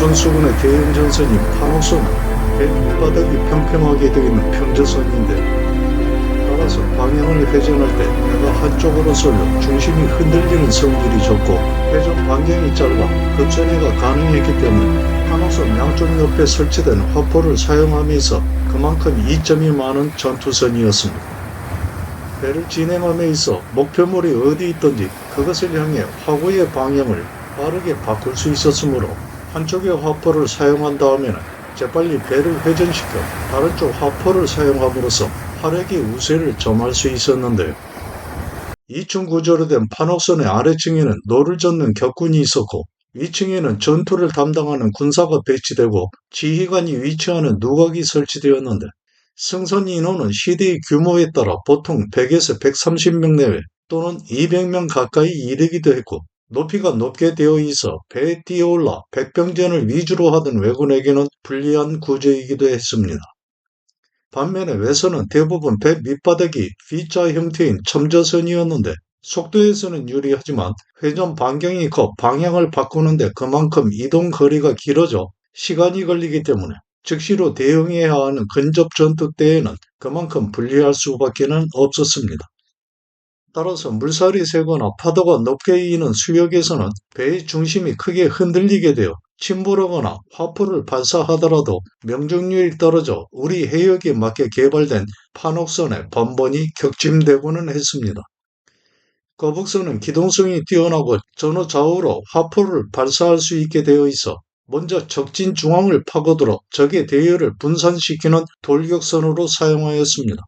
조선수군의 대형 전선인 판호선 배 밑바닥이 평평하게 되어 있는 평저선인데, 따라서 방향을 회전할 때 배가 한쪽으로 쏠려 중심이 흔들리는 성질이 좋고 회전 반경이 짧아 급전해가 가능했기 때문에 판호선 양쪽 옆에 설치된 화포를 사용함에 있어 그만큼 이점이 많은 전투선이었습니다. 배를 진행함에 있어 목표물이 어디 있든지 그것을 향해 화구의 방향을 빠르게 바꿀 수 있었으므로 한쪽의 화포를 사용한 다음에는 재빨리 배를 회전시켜 다른 쪽 화포를 사용함으로써 화력의 우세를 점할 수 있었는데요. 2층 구조로 된 판옥선의 아래층에는 노를 젓는 격군이 있었고 위층에는 전투를 담당하는 군사가 배치되고 지휘관이 위치하는 누각이 설치되었는데, 승선 인원은 시대의 규모에 따라 보통 100에서 130명 내외 또는 200명 가까이 이르기도 했고, 높이가 높게 되어 있어 배에 뛰어올라 백병전을 위주로 하던 왜군에게는 불리한 구조이기도 했습니다. 반면에 외선은 대부분 배 밑바닥이 V자 형태인 첨저선이었는데 속도에서는 유리하지만 회전 반경이 커 방향을 바꾸는데 그만큼 이동 거리가 길어져 시간이 걸리기 때문에 즉시로 대응해야 하는 근접 전투 때에는 그만큼 불리할 수밖에는 없었습니다. 따라서 물살이 세거나 파도가 높게 이는 수역에서는 배의 중심이 크게 흔들리게 되어 침몰하거나 화포를 발사하더라도 명중률이 떨어져 우리 해역에 맞게 개발된 판옥선에 번번이 격침되고는 했습니다. 거북선은 기동성이 뛰어나고 전후 좌우로 화포를 발사할 수 있게 되어 있어 먼저 적진 중앙을 파고들어 적의 대열을 분산시키는 돌격선으로 사용하였습니다.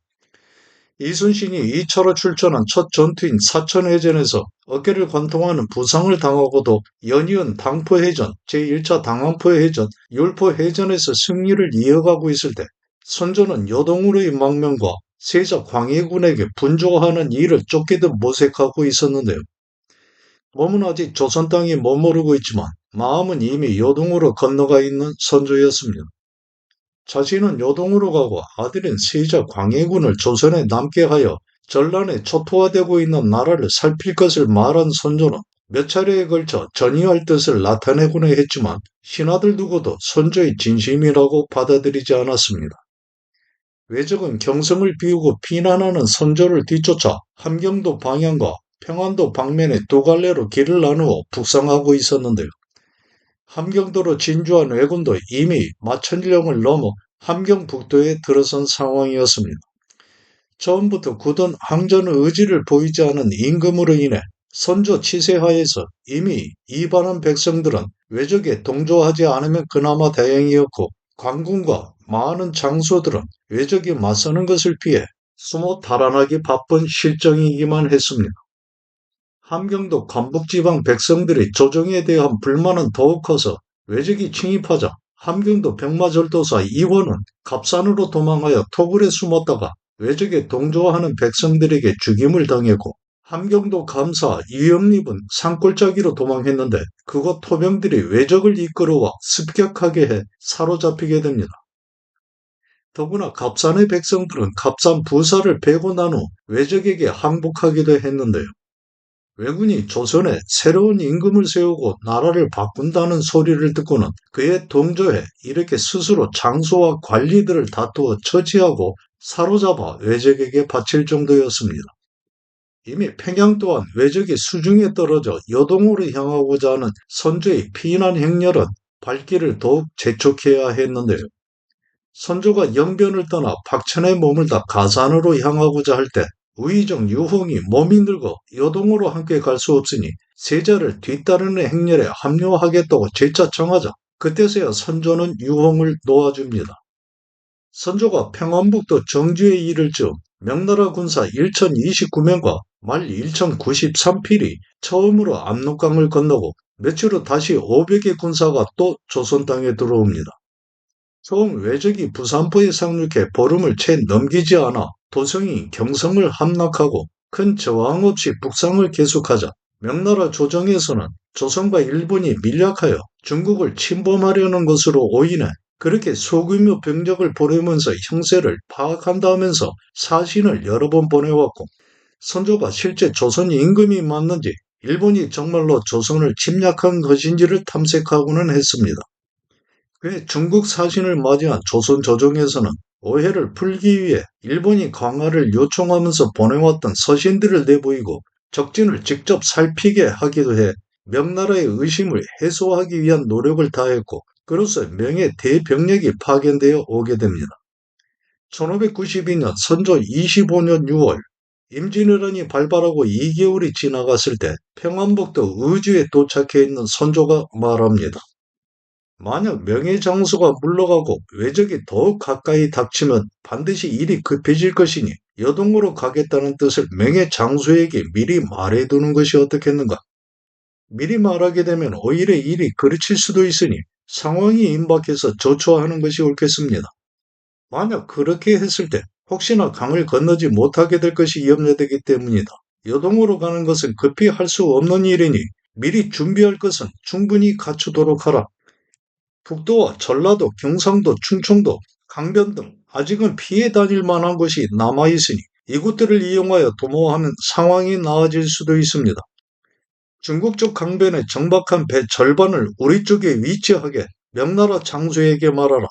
이순신이 2차로 출전한 첫 전투인 사천해전에서 어깨를 관통하는 부상을 당하고도 연이은 당포해전, 제1차 당황포해전, 율포해전에서 승리를 이어가고 있을 때 선조는 여동으로의 망명과 세자 광해군에게 분조하는 일을 쫓기듯 모색하고 있었는데요. 몸은 아직 조선 땅에 머무르고 있지만 마음은 이미 여동으로 건너가 있는 선조였습니다. 자신은 요동으로 가고 아들인 세자 광해군을 조선에 남게 하여 전란에 초토화되고 있는 나라를 살필 것을 말한 선조는 몇 차례에 걸쳐 전이할 뜻을 나타내고는 했지만 신하들 누구도 선조의 진심이라고 받아들이지 않았습니다. 왜적은 경성을 비우고 피난하는 선조를 뒤쫓아 함경도 방향과 평안도 방면에 두 갈래로 길을 나누어 북상하고 있었는데요. 함경도로 진주한 왜군도 이미 마천령을 넘어 함경북도에 들어선 상황이었습니다. 처음부터 굳은 항전 의지를 보이지 않은 임금으로 인해 선조 치세하에서 이미 이반한 백성들은 왜적에 동조하지 않으면 그나마 다행이었고, 관군과 많은 장소들은 왜적이 맞서는 것을 피해 숨어 달아나기 바쁜 실정이기만 했습니다. 함경도 관북지방 백성들의 조정에 대한 불만은 더욱 커서 왜적이 침입하자 함경도 병마절도사 이원은 갑산으로 도망하여 토굴에 숨었다가 왜적에 동조하는 백성들에게 죽임을 당했고, 함경도 감사 이영립은 산골짜기로 도망했는데 그곳 토병들이 왜적을 이끌어와 습격하게 해 사로잡히게 됩니다. 더구나 갑산의 백성들은 갑산 부사를 베고 난 후 왜적에게 항복하기도 했는데요. 왜군이 조선에 새로운 임금을 세우고 나라를 바꾼다는 소리를 듣고는 그에 동조해 이렇게 스스로 장소와 관리들을 다투어 처치하고 사로잡아 왜적에게 바칠 정도였습니다. 이미 평양 또한 왜적이 수중에 떨어져 여동으로 향하고자 하는 선조의 피난 행렬은 발길을 더욱 재촉해야 했는데요. 선조가 영변을 떠나 박천에 머물다 가산으로 향하고자 할 때 우의정 유홍이 몸이 늙어 여동으로 함께 갈 수 없으니 세자를 뒤따르는 행렬에 합류하겠다고 재차 청하자 그때서야 선조는 유홍을 놓아줍니다. 선조가 평안북도 정주에 이를 즈음 명나라 군사 1029명과 말 1093필이 처음으로 압록강을 건너고 며칠 후 다시 500의 군사가 또 조선 땅에 들어옵니다. 처음 왜적이 부산포에 상륙해 보름을 채 넘기지 않아 도성이 경성을 함락하고 큰 저항 없이 북상을 계속하자 명나라 조정에서는 조선과 일본이 밀약하여 중국을 침범하려는 것으로 오인해 그렇게 소규모 병력을 보내면서 형세를 파악한다면서 사신을 여러 번 보내왔고, 선조가 실제 조선 임금이 맞는지 일본이 정말로 조선을 침략한 것인지를 탐색하고는 했습니다. 그의 중국 사신을 맞이한 조선 조정에서는 오해를 풀기 위해 일본이 강화를 요청하면서 보내왔던 서신들을 내보이고 적진을 직접 살피게 하기도 해 명나라의 의심을 해소하기 위한 노력을 다했고 그로써 명의 대병력이 파견되어 오게 됩니다. 1592년 선조 25년 6월 임진왜란이 발발하고 2개월이 지나갔을 때 평안북도 의주에 도착해 있는 선조가 말합니다. 만약 명예장수가 물러가고 외적이 더욱 가까이 닥치면 반드시 일이 급해질 것이니 여동으로 가겠다는 뜻을 명예장수에게 미리 말해두는 것이 어떻겠는가. 미리 말하게 되면 오히려 일이 그르칠 수도 있으니 상황이 임박해서 조처하는 것이 옳겠습니다. 만약 그렇게 했을 때 혹시나 강을 건너지 못하게 될 것이 염려되기 때문이다. 여동으로 가는 것은 급히 할 수 없는 일이니 미리 준비할 것은 충분히 갖추도록 하라. 북도와 전라도, 경상도, 충청도, 강변 등 아직은 피해 다닐 만한 곳이 남아있으니 이곳들을 이용하여 도모하면 상황이 나아질 수도 있습니다. 중국 쪽 강변에 정박한 배 절반을 우리 쪽에 위치하게 명나라 장수에게 말하라.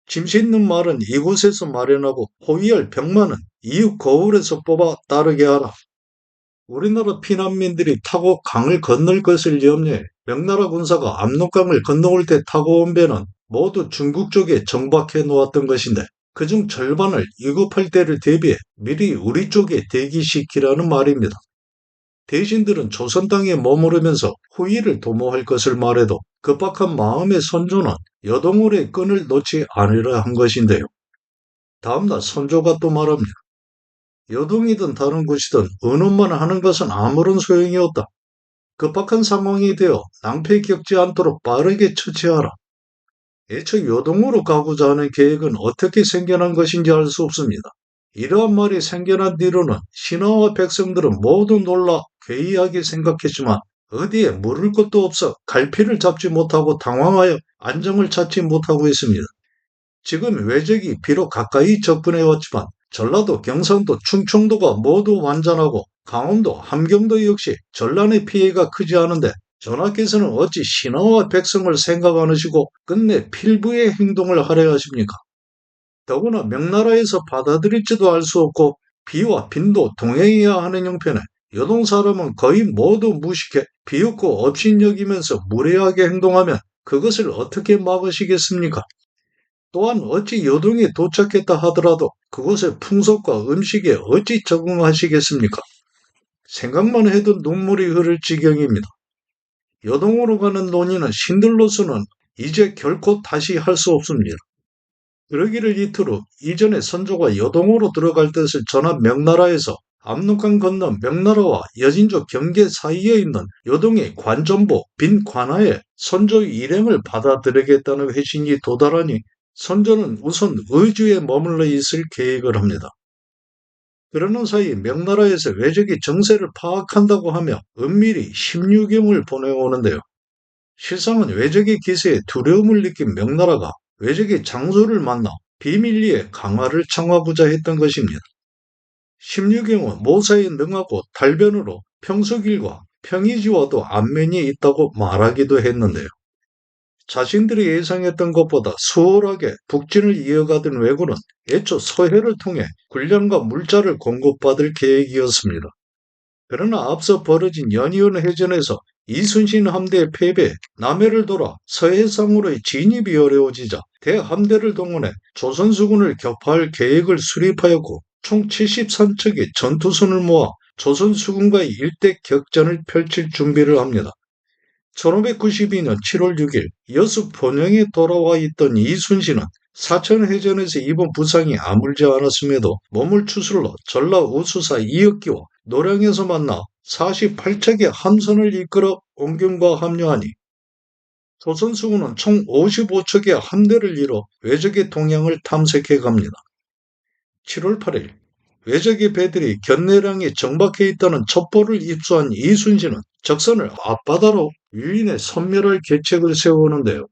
짐 싣는 말은 이곳에서 마련하고 호위할 병마는 이웃 거울에서 뽑아 따르게 하라. 우리나라 피난민들이 타고 강을 건널 것을 염려해 명나라 군사가 압록강을 건너올 때 타고 온 배는 모두 중국 쪽에 정박해 놓았던 것인데 그중 절반을 위급할 때를 대비해 미리 우리 쪽에 대기시키라는 말입니다. 대신들은 조선 땅에 머무르면서 후위를 도모할 것을 말해도 급박한 마음의 선조는 여동울의 끈을 놓지 않으려 한 것인데요. 다음날 선조가 또 말합니다. 여동이든 다른 곳이든 의논만 하는 것은 아무런 소용이 없다. 급박한 상황이 되어 낭패 겪지 않도록 빠르게 처치하라. 애초 여동으로 가고자 하는 계획은 어떻게 생겨난 것인지 알 수 없습니다. 이러한 말이 생겨난 뒤로는 신하와 백성들은 모두 놀라 괴이하게 생각했지만 어디에 물을 것도 없어 갈피를 잡지 못하고 당황하여 안정을 찾지 못하고 있습니다. 지금 외적이 비록 가까이 접근해 왔지만 전라도, 경상도, 충청도가 모두 완전하고 강원도, 함경도 역시 전란의 피해가 크지 않은데 전하께서는 어찌 신하와 백성을 생각 안 하시고 끝내 필부의 행동을 하려 하십니까? 더구나 명나라에서 받아들일지도 알 수 없고 비와 빈도 동행해야 하는 형편에 여동 사람은 거의 모두 무식해 비웃고 업신여기면서 무례하게 행동하면 그것을 어떻게 막으시겠습니까? 또한 어찌 여동에 도착했다 하더라도 그곳의 풍속과 음식에 어찌 적응하시겠습니까? 생각만 해도 눈물이 흐를 지경입니다. 여동으로 가는 논의는 신들로서는 이제 결코 다시 할 수 없습니다. 그러기를 이틀 후 이전에 선조가 여동으로 들어갈 뜻을 전한 명나라에서 압록강 건너 명나라와 여진족 경계 사이에 있는 여동의 관전보 빈 관하에 선조의 일행을 받아들이겠다는 회신이 도달하니 선조는 우선 의주에 머물러 있을 계획을 합니다. 그러는 사이 명나라에서 외적이 정세를 파악한다고 하며 은밀히 심유경을 보내오는데요. 실상은 외적의 기세에 두려움을 느낀 명나라가 외적의 장수를 만나 비밀리에 강화를 청하고자 했던 것입니다. 심유경은 모사에 능하고 달변으로 평소길과 평의지와도 안면이 있다고 말하기도 했는데요. 자신들이 예상했던 것보다 수월하게 북진을 이어가던 왜군은 애초 서해를 통해 군량과 물자를 공급받을 계획이었습니다. 그러나 앞서 벌어진 연이은 해전에서 이순신 함대의 패배에 남해를 돌아 서해상으로의 진입이 어려워지자 대함대를 동원해 조선수군을 격파할 계획을 수립하였고 총 73척의 전투선을 모아 조선수군과의 일대 격전을 펼칠 준비를 합니다. 1592년 7월 6일 여수 본영에 돌아와 있던 이순신은 사천해전에서 입은 부상이 아물지 않았음에도 몸을 추슬러 전라 우수사 이역기와 노량에서 만나 48척의 함선을 이끌어 on경과 합류하니 조선수군은 총 55척의 함대를 이뤄 외적의 동향을 탐색해 갑니다. 7월 8일 외적의 배들이 견내량에 정박해 있다는 첩보를 입수한 이순신은 적선을 앞바다로 유인해 섬멸할 계책을 세우는데요.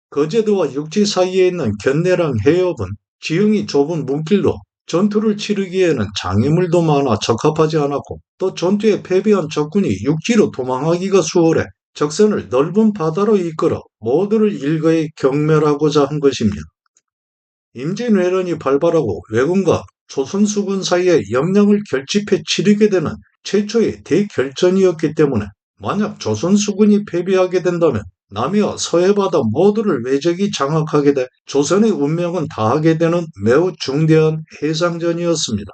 거제도와 육지 사이에 있는 견내량 해협은 지형이 좁은 문길로 전투를 치르기에는 장애물도 많아 적합하지 않았고 또 전투에 패배한 적군이 육지로 도망하기가 수월해 적선을 넓은 바다로 이끌어 모두를 일거에 경멸하고자 한 것입니다. 임진왜란이 발발하고 왜군과 조선수군 사이에 역량을 결집해 치르게 되는 최초의 대결전이었기 때문에 만약 조선수군이 패배하게 된다면 남해와 서해바다 모두를 왜적이 장악하게 돼 조선의 운명은 다하게 되는 매우 중대한 해상전이었습니다.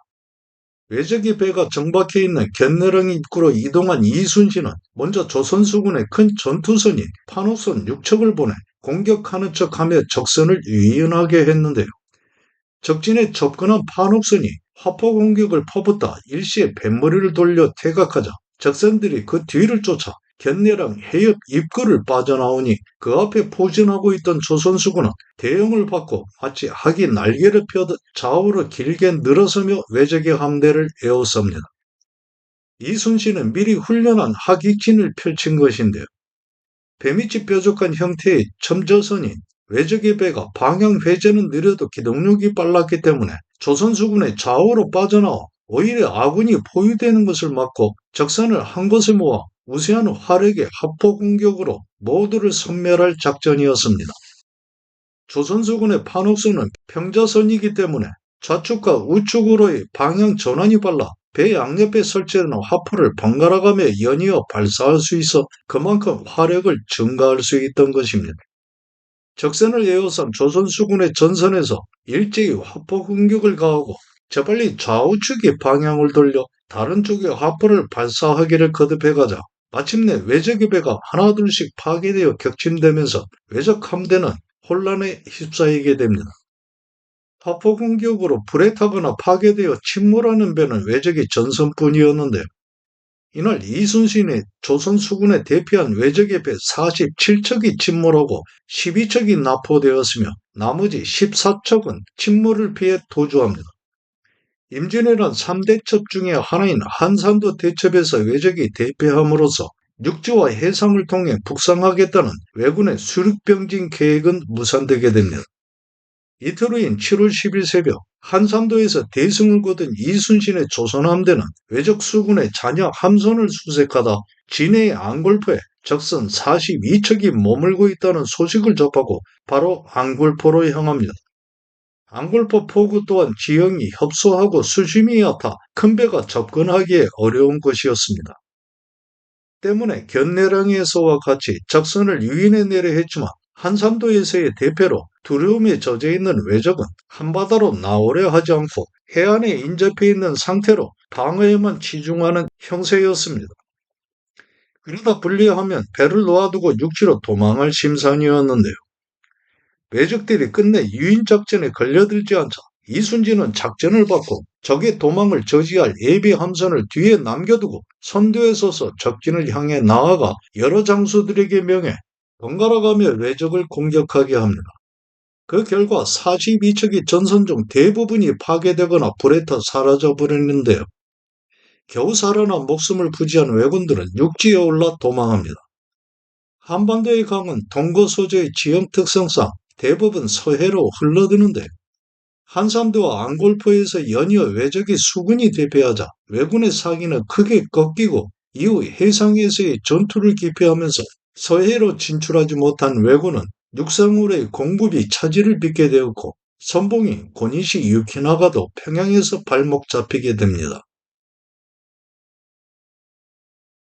왜적의 배가 정박해 있는 견내령 입구로 이동한 이순신은 먼저 조선수군의 큰 전투선인 판호선 6척을 보내 공격하는 척하며 적선을 유인하게 했는데요. 적진에 접근한 판옥선이 화포 공격을 퍼붓다 일시에 뱃머리를 돌려 퇴각하자 적선들이 그 뒤를 쫓아 견내랑 해협 입구를 빠져나오니 그 앞에 포진하고 있던 조선수군은 대형을 받고 마치 학이 날개를 펴듯 좌우로 길게 늘어서며 왜적의 함대를 에웠습니다. 이순신은 미리 훈련한 학익진을 펼친 것인데요. 배밑이 뾰족한 형태의 첨저선인 왜적의 배가 방향 회전은 느려도 기동력이 빨랐기 때문에 조선수군의 좌우로 빠져나와 오히려 아군이 포위되는 것을 막고 적선을 한 곳에 모아 우세한 화력의 합포 공격으로 모두를 섬멸할 작전이었습니다. 조선수군의 판옥선은 평자선이기 때문에 좌측과 우측으로의 방향 전환이 빨라 배 양옆에 설치되는 화포를 번갈아가며 연이어 발사할 수 있어 그만큼 화력을 증가할 수 있던 것입니다. 적선을 에워싼 조선수군의 전선에서 일제히 화포 공격을 가하고 재빨리 좌우측의 방향을 돌려 다른 쪽의 화포를 발사하기를 거듭해가자 마침내 왜적의 배가 하나둘씩 파괴되어 격침되면서 왜적 함대는 혼란에 휩싸이게 됩니다. 화포 공격으로 불에 타거나 파괴되어 침몰하는 배는 왜적의 전선뿐이었는데 이날 이순신이 조선수군에 대피한 왜적의 배 47척이 침몰하고 12척이 납포되었으며 나머지 14척은 침몰을 피해 도주합니다. 임진왜란 3대첩 중의 하나인 한산도 대첩에서 왜적이 대패함으로써 육지와 해상을 통해 북상하겠다는 왜군의 수륙병진 계획은 무산되게 됩니다. 이틀 후인 7월 10일 새벽 한산도에서 대승을 거둔 이순신의 조선함대는 왜적 수군의 잔여 함선을 수색하다 진해의 앙골포에 적선 42척이 머물고 있다는 소식을 접하고 바로 앙골포로 향합니다. 앙골포 포구 또한 지형이 협소하고 수심이 얕아 큰 배가 접근하기에 어려운 곳이었습니다. 때문에 견내령에서와 같이 적선을 유인해 내려 했지만 한산도에서의 대패로 두려움에 젖어 있는 왜적은 한바다로 나오려 하지 않고 해안에 인접해 있는 상태로 방어에만 치중하는 형세였습니다. 그러다 불리하면 배를 놓아두고 육지로 도망할 심산이었는데요. 왜적들이 끝내 유인작전에 걸려들지 않자 이순신은 작전을 바꿔 적의 도망을 저지할 예비 함선을 뒤에 남겨두고 선두에 서서 적진을 향해 나아가 여러 장수들에게 명해 번갈아가며 왜적을 공격하게 합니다. 그 결과 42척의 전선 중 대부분이 파괴되거나 불에 타 사라져버렸는데요. 겨우 살아난 목숨을 부지한 왜군들은 육지에 올라 도망합니다. 한반도의 강은 동거 소재의 지형 특성상 대부분 서해로 흘러드는데 한산도와 앙골포에서 연이어 왜적의 수군이 대패하자 왜군의 사기는 크게 꺾이고 이후 해상에서의 전투를 기피하면서 서해로 진출하지 못한 왜군은 육상으로의 공급이 차질을 빚게 되었고 선봉이 고니시 유키나가도 평양에서 발목 잡히게 됩니다.